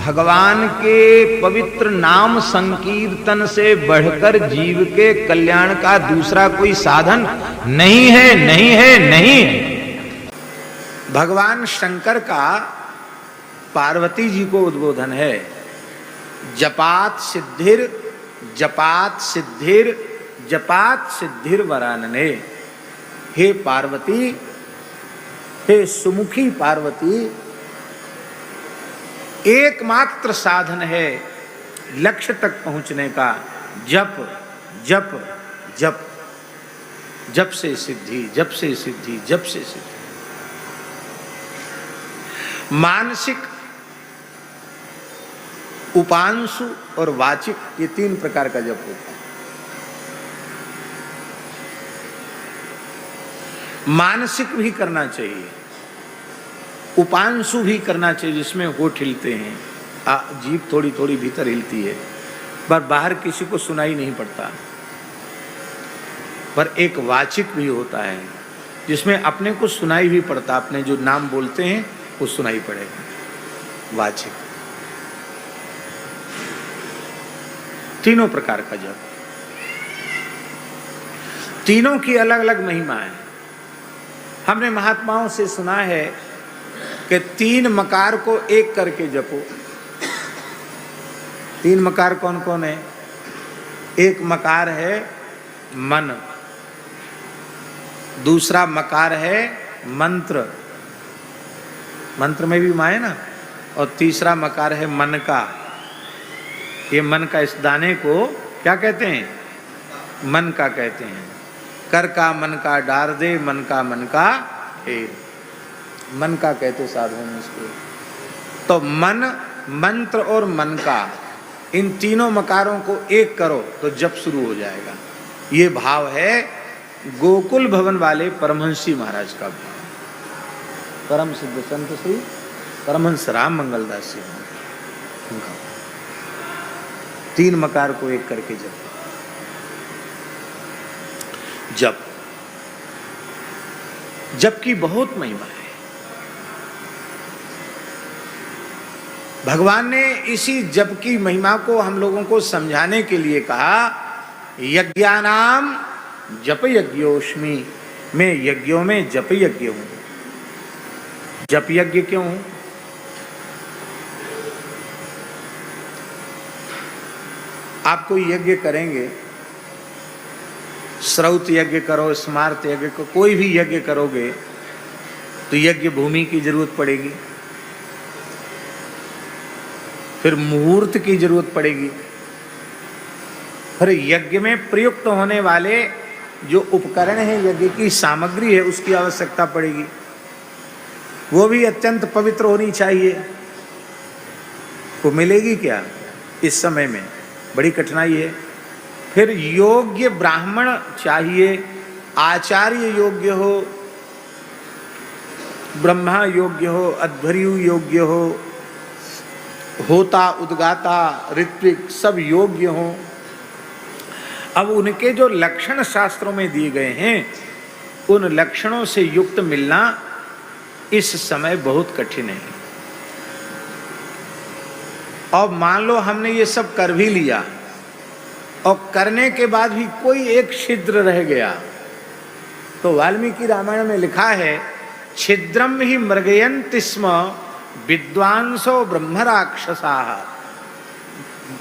भगवान के पवित्र नाम संकीर्तन से बढ़कर जीव के कल्याण का दूसरा कोई साधन नहीं है, नहीं है, नहीं है। भगवान शंकर का पार्वती जी को उद्बोधन है, जपात सिद्धिर जपात सिद्धिर जपात सिद्धिर वरानने। हे पार्वती, हे सुमुखी पार्वती, एकमात्र साधन है लक्ष्य तक पहुंचने का जप जप जप। जप से सिद्धि, जप से सिद्धि, जप से सिद्धि। मानसिक, उपांशु और वाचिक, ये 3 प्रकार का जप होता है। मानसिक भी करना चाहिए, उपांशु भी करना चाहिए, जिसमें होठ हिलते हैं, जीभ थोड़ी थोड़ी भीतर हिलती है, पर बाहर किसी को सुनाई नहीं पड़ता। पर एक वाचिक भी होता है जिसमें अपने को सुनाई भी पड़ता, अपने जो नाम बोलते हैं वो सुनाई पड़ेगा, वाचिक। तीनों प्रकार का जप, तीनों की अलग अलग महिमा है। हमने महात्माओं से सुना है कि 3 मकार को एक करके जपो। 3 मकार कौन कौन है? एक मकार है मन, दूसरा मकार है मंत्र, मंत्र में भी माँ है ना, और तीसरा मकार है मन का। ये मन का, इस दाने को क्या कहते हैं? मन का कहते हैं। कर का मन का डार दे, मन का हेर, मन का कहते साधुओं में इसको। तो मन, मंत्र और मन का, इन तीनों मकारों को एक करो तो जप शुरू हो जाएगा। ये भाव है गोकुल भवन वाले परमहंसी महाराज का भाव, परम सिद्ध संत श्री परमहंस राम मंगलदास जी। 3 मकार को एक करके जप जप। जप की बहुत महिमा है। भगवान ने इसी जप की महिमा को हम लोगों को समझाने के लिए कहा, यज्ञानाम जप यज्ञोष्मि, मैं यज्ञों में जप यज्ञ हूं। जप यज्ञ क्यों हूं? आप कोई यज्ञ करेंगे, श्रौत यज्ञ करो, स्मार्त यज्ञ करो, कोई भी यज्ञ करोगे तो यज्ञ भूमि की जरूरत पड़ेगी, फिर मुहूर्त की जरूरत पड़ेगी, फिर यज्ञ में प्रयुक्त होने वाले जो उपकरण है, यज्ञ की सामग्री है, उसकी आवश्यकता पड़ेगी। वो भी अत्यंत पवित्र होनी चाहिए। वो मिलेगी क्या इस समय में? बड़ी कठिनाई है। फिर योग्य ब्राह्मण चाहिए, आचार्य योग्य हो, ब्रह्मा योग्य हो, अध्वर्यु योग्य हो, होता उद्गाता ऋत्विक सब योग्य हो। अब उनके जो लक्षण शास्त्रों में दिए गए हैं, उन लक्षणों से युक्त मिलना इस समय बहुत कठिन है। और मान लो हमने ये सब कर भी लिया और करने के बाद भी कोई एक छिद्र रह गया, तो वाल्मीकि रामायण में लिखा है, छिद्रम ही मृगयन्ति स्म विद्वांसो ब्रह्म राक्षसाः।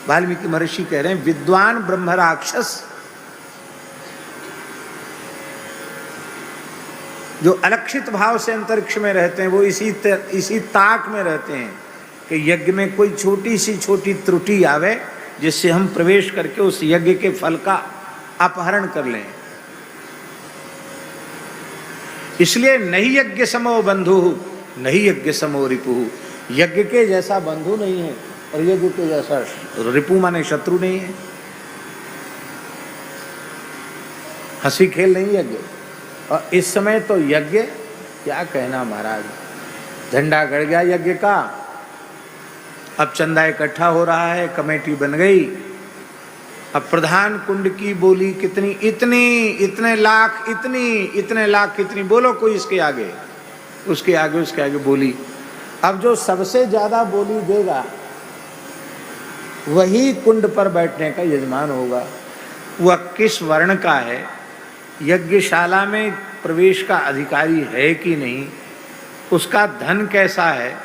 वाल्मीकि महर्षि कह रहे हैं, विद्वान ब्रह्म राक्षस जो अलक्षित भाव से अंतरिक्ष में रहते हैं, वो इसी ताक में रहते हैं कि यज्ञ में कोई छोटी सी छोटी त्रुटि आवे जिससे हम प्रवेश करके उस यज्ञ के फल का अपहरण कर लें। इसलिए नहीं यज्ञ समो बंधु, नहीं यज्ञ समो रिपु। यज्ञ के जैसा बंधु नहीं है और यज्ञ के जैसा रिपु माने शत्रु नहीं है। हंसी खेल नहीं यज्ञ। और इस समय तो यज्ञ क्या कहना महाराज, झंडा गड़ गया यज्ञ का। अब चंदा इकट्ठा हो रहा है, कमेटी बन गई। अब प्रधान कुंड की बोली कितनी, इतने लाख, इतने लाख कितनी, बोलो कोई इसके आगे, उसके आगे बोली। अब जो सबसे ज्यादा बोली देगा वही कुंड पर बैठने का यजमान होगा। वह किस वर्ण का है, यज्ञशाला में प्रवेश का अधिकारी है कि नहीं, उसका धन कैसा है,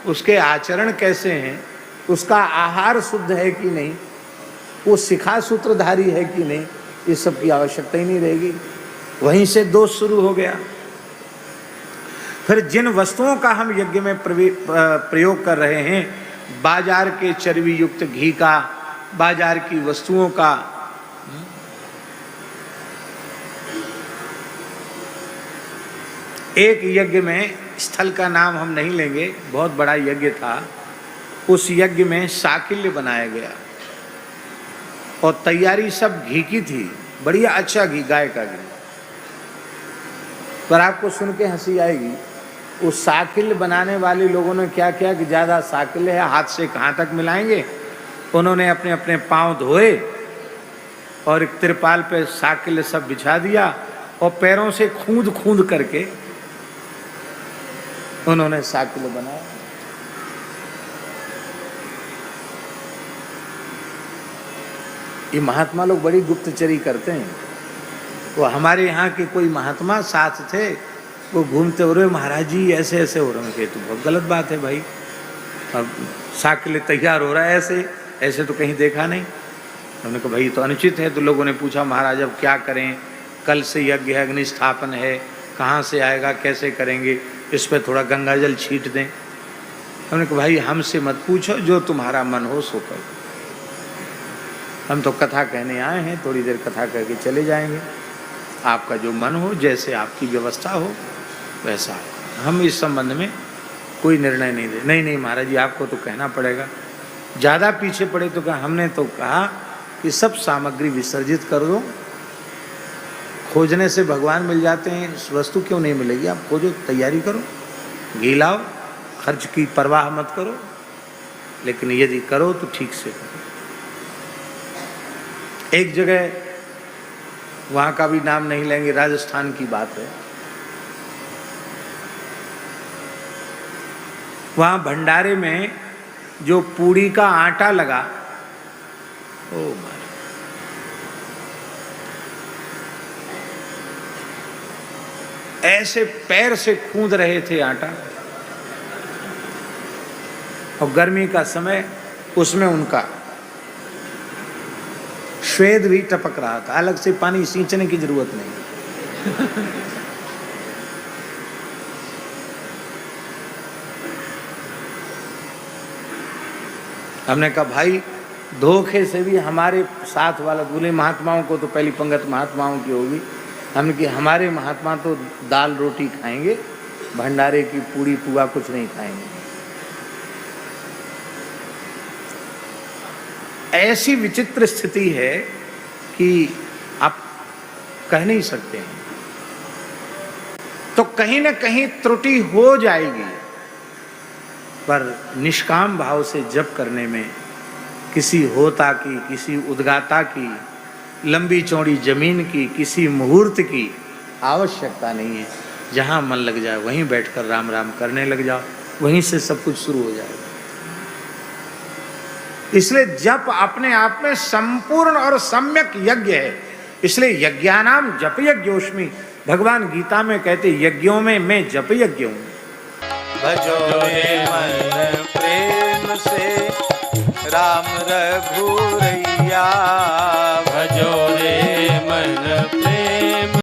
उसके आचरण कैसे हैं, उसका आहार शुद्ध है कि नहीं, वो शिखा सूत्रधारी है कि नहीं, ये सब की आवश्यकता ही नहीं रहेगी। वहीं से दोष शुरू हो गया। फिर जिन वस्तुओं का हम यज्ञ में प्रयोग कर रहे हैं, बाजार के चर्बी युक्त घी का, बाजार की वस्तुओं का, एक यज्ञ में, स्थल का नाम हम नहीं लेंगे, बहुत बड़ा यज्ञ था, उस यज्ञ में साकिल्य बनाया गया और तैयारी सब घी की थी, बढ़िया अच्छा घी, गाय का घी। पर आपको सुन के हंसी आएगी, उस साकिल्य बनाने वाले लोगों ने क्या किया कि ज़्यादा साकिल्य है, हाथ से कहाँ तक मिलाएंगे। उन्होंने अपने अपने पांव धोए और एक तिरपाल पे साकिल्य सब बिछा दिया और पैरों से खूंद खूंद करके उन्होंने साकिल्य बनाया। ये महात्मा लोग बड़ी गुप्तचरी करते हैं। वो हमारे यहाँ के कोई महात्मा साथ थे, वो घूमते हो रहे, महाराज जी ऐसे ऐसे हो रहे हैं। तो बहुत गलत बात है भाई, अब साकिल्य तैयार हो रहा है ऐसे ऐसे तो कहीं देखा नहीं। हमने कहा भाई तो अनुचित है। तो लोगों ने पूछा महाराज अब क्या करें, कल से यज्ञ है, अग्नि स्थापन है, कहाँ से आएगा, कैसे करेंगे, इस पर थोड़ा गंगा जल छीट दें। हमने कहा भाई हमसे मत पूछो, जो तुम्हारा मन हो सो करो। हम तो कथा कहने आए हैं, थोड़ी देर कथा करके चले जाएंगे। आपका जो मन हो, जैसे आपकी व्यवस्था हो वैसा। हम इस संबंध में कोई निर्णय नहीं दे। नहीं नहीं महाराज जी आपको तो कहना पड़ेगा। ज़्यादा पीछे पड़े तो कहा, हमने तो कहा कि सब सामग्री विसर्जित कर दो, खोजने से भगवान मिल जाते हैं, वस्तु क्यों नहीं मिलेगी, आप खोजो, तैयारी करो, घी लाओ, खर्च की परवाह मत करो, लेकिन यदि करो तो ठीक से करो। एक जगह, वहाँ का भी नाम नहीं लेंगे, राजस्थान की बात है, वहाँ भंडारे में जो पूड़ी का आटा लगा, ओ माय, ऐसे पैर से खूंद रहे थे आटा, और गर्मी का समय, उसमें उनका श्वेद भी टपक रहा था। अलग से पानी सींचने की जरूरत नहीं। हमने कहा भाई धोखे से भी हमारे साथ वाला, दूल्हे महात्माओं को तो पहली पंगत महात्माओं की होगी, हमने कि हमारे महात्मा तो दाल रोटी खाएंगे, भंडारे की पूड़ी पुआ कुछ नहीं खाएंगे। ऐसी विचित्र स्थिति है कि आप कह नहीं सकते हैं। तो कहीं न कहीं त्रुटि हो जाएगी, पर निष्काम भाव से जप करने में किसी होता की, किसी उद्गाता की, लंबी चौड़ी जमीन की, किसी मुहूर्त की आवश्यकता नहीं है। जहाँ मन लग जाए वहीं बैठकर राम राम करने लग जाओ, वहीं से सब कुछ शुरू हो जाएगा। इसलिए जप अपने आप में संपूर्ण और सम्यक यज्ञ है। इसलिए यज्ञानाम जप यज्ञोष्मि, भगवान गीता में कहते यज्ञों में मैं जप यज्ञ हूँ। भजो हे मन प्रेम से राम रघुरैया